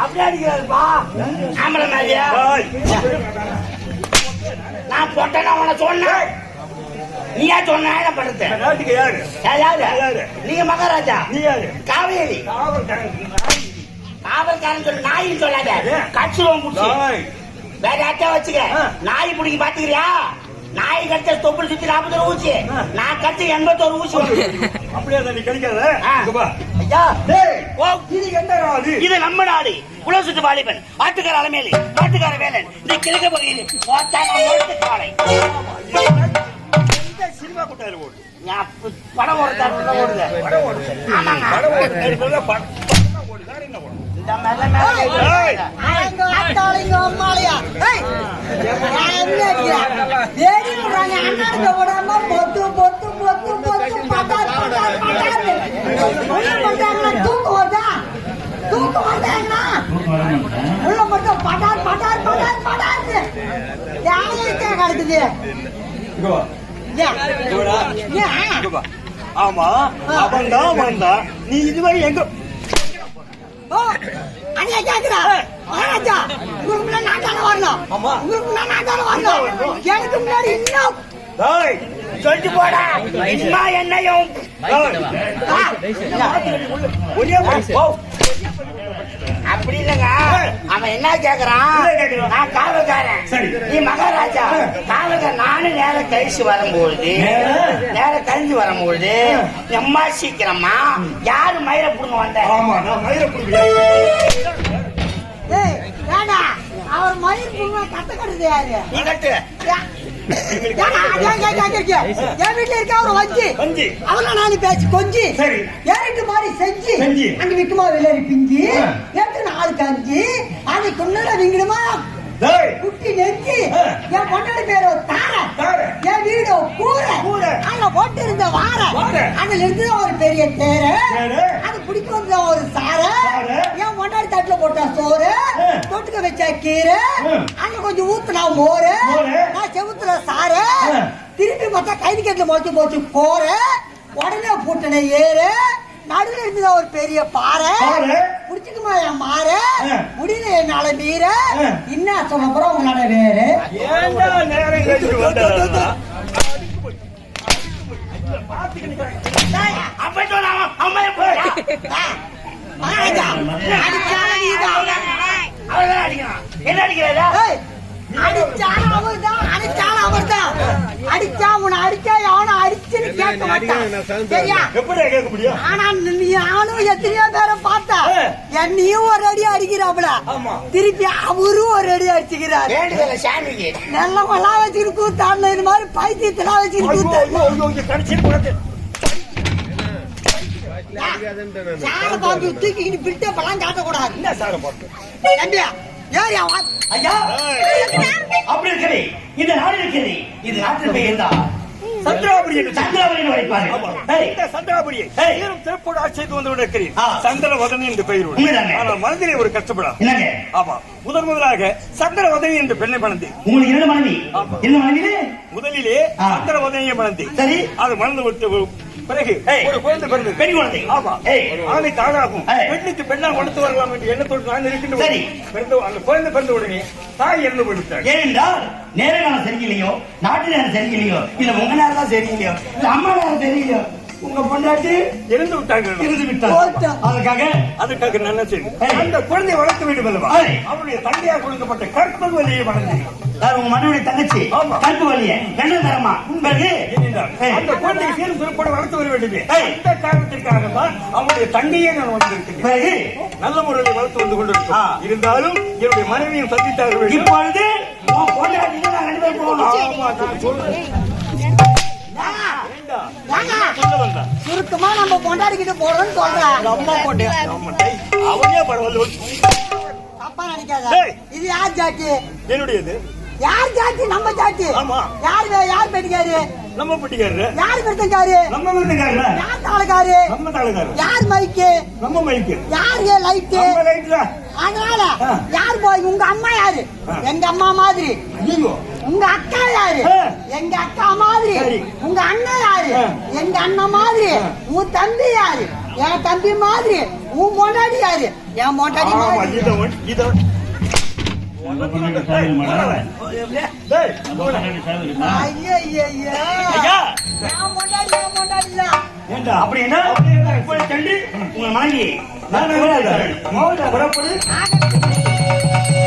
அப்படியே அடிக்கிறாருப்பா. ஆம்பளை மாதிரியா? நான் பொட்டனா உன சொன்னேன். நீயா சொன்ன என்ன பண்றது? யாரு? நீங்க மகாராஜா. நீ யாரு? காவேரி. காவல்காரன் சொல்லு. நாயின்னு சொல்லாத. கட்சிரோம் முடிச்சு வேற யார்ட்டா வச்சுக்க. நாய் பிடிக்கி பாத்துக்கிறியா? நாய் கடிச்ச தொப்புள் சுத்தி 40 ஊசி, நான் கடிச்ச 81 ஊசி. அப்படியே நீ கிடைக்காத. இது நம்ம நாடு. குல சுத்து வாலிபன், ஆட்டுக்கார அலமேலி, ஆட்டுக்கார வேலன், இந்த கிழக்க பகுதியில் சினிமா கூட்டாரு ஓடு படம் ஓடுது. ஆமா அவன்தான் வந்தா. நீ இதுவரை எங்க சொல்லிட்டு போடா. என்னையும் அப்படி இல்லங்க. அவன் என்ன கேக்குறான்? நான் காவல்காரன், நீ மகாராஜா. காவல்காரன் நானும் நேரம் கழிச்சு வரும்பொழுது எம்மா சீக்கிரமா யாரு மயிர புடுங்க வந்த? அவர் மயிர் புடுங்க கட்ட கட்டுது யாரு? நீ கட்டு. என் வீட்டுல இருக்க அவரை வஞ்சி அவளை நாலு பேச்சு கொஞ்சி ஏறிட்டு மாதிரி செஞ்சு அங்க விக்குமா விளையாடி பிஞ்சி எட்டு 4 கஞ்சி அது குன்னட விங்கிடுமா குட்டி நெஞ்சி. என் பொண்ணோட பேரு தார, என் வீடு கூரை, அங்க போட்டு இருந்த வார, அதுல இருந்து ஒரு பெரிய தேர, அது பிடிக்க வந்த ஒரு சார, என் பொண்ணோட தட்டுல போட்ட சோறு, தொட்டுக்க வச்ச கீரை, அங்க கொஞ்சம் ஊத்துனா மோரு, நான் செவுத்துல சார, திருப்பி பார்த்தா கைது கட்டில முளைச்சு போச்சு கோர, உடனே பூட்டனை ஏறு, நடுவில் இருந்தது ஒரு பெரிய பாறை, புடிச்சுக்குமா என் மாற முடியல என்னால மீற. என்ன சொல்ல போற உங்களோட வேறு? என்ன அடிக்கிறா? அடிச்சாலும் அவர்தான், அடிச்சாலும் அவர்தான். அடிச்சா உன்னை அடிச்சா அவனை அடிச்சுன்னு கேட்க மாட்டான். சரியா? ஆனா நானும் எத்தனையோ பேரை பார்த்தா என்னையும் ஒரு அடி அடிக்கிறாப்புல, திருப்பி அவரும் ஒரு அடி அடிச்சுக்கிறாரு. நல்ல கொள்ளா வச்சுக்கிட்டு கூத்தாடுன இது மாதிரி பைத்தியத்தெல்லாம் வச்சுக்கிட்டு கூத்தாடு. சார பாம்பு தூக்கிக்கிட்டு பில்டப்பெல்லாம் காட்டக்கூடாது. ஐயா அப்படி இருக்கிறே இந்த நாடு இருக்கிறது. இது நாட்டில் பெயர் தான் சந்திராபுரி என்று சந்திராபுரியை சிறப்போடு ஆட்சி செய்து வந்து கொண்டிருக்கிறேன். சந்திரவதனி என்று பெயர். ஆனால் மனதிலே ஒரு கஷ்டப்படா. ஆமா, முதலாக சந்திரவதனி என்று பெண்ணை மணந்து. உங்களுக்கு 2 மனைவி. என்ன மனைவி? முதலிலே சந்திரவதனியை மணந்து. சரி, அது மணந்து விட்டு பிறகு ஒரு குழந்தை பிறந்தது. பெண் குழந்தை. ஆமா, ஆணை தானாகும், பெண்ணுக்கு பெண்ணாக வளர்த்து வரலாம் என்று எண்ணத்தோடு நான் இருக்கின்ற. சரி, அந்த குழந்தை பிறந்த உடனே தாய் இறந்து கொடுத்தார். ஏனென்றால் நேர நேரம் சரியில்லையோ, நாட்டு நேரம் சரியில்லையோ, இல்ல உங்க நேரம் தான் சரியில்லையோ, இல்ல அம்மா நேரம் சரியில்லையோ, உங்க பொண்டாட்டி இருந்து விட்டாங்க. அதுக்காக நல்ல செய்தி. அந்த குழந்தையை வளர்க்க வேண்டும் அல்லவா? அவருடைய தந்தையாக கொடுக்கப்பட்ட கற்பு வழியை வளர்ந்து உங்க மனைவியுடைய தங்கச்சி கற்பு வழியை என்ன தரமா அந்த குழந்தையை சீரும் சிறப்போடு வளர்த்து வர வேண்டுமே. இந்த காரணத்திற்காக தான் அவருடைய தங்கையே நான் வந்திருக்கிறேன். நல்ல முறையில் வளர்த்து வந்து கொண்டிருக்கோம். இருந்தாலும் என்னுடைய மனைவியும் சந்தித்தாக வேண்டும். இப்பொழுது சுருக்கமா நம்ம கொண்டாடிக்கிட்டு போறோம்னு சொல்றேன். அவனே பரவாயில்ல, தப்பா நினைக்காத. இது யார் ஜாட்டி? என்னுடையது. யார் ஜாட்டி? நம்ம ஜாட்டி. யார் பெட்டிக்காரு? நம்ம பெட்டிக்காரு. யார் பெருத்தக்காரு? நம்ம பெருத்தக்காரு. யார் தாளக்காரு? நம்ம தாளக்காரு. யார் மைக்கு? நம்ம மைக்கு. யார் லைட்? நம்ம லைட். அதனால யார் போய்? உங்க அம்மா யாரு? எங்க அம்மா மாதிரி. உங்க அக்கா யாரு? எங்க அக்கா மாதிரி. உங்க அண்ணன் யாரு? எங்க அண்ணன் மாதிரி. உன் தம்பி யாரு? என் தம்பி மாதிரி உன் மொண்டாடி யாரு என் மொண்டாடி ஆமா மாதிரி இத ஐயா ஐயா என் மொண்டாடி தான் ஏண்டா அப்படின்னா இப்படி சென்று உங்க மனைவி புறப்படு ஆகட்டும்.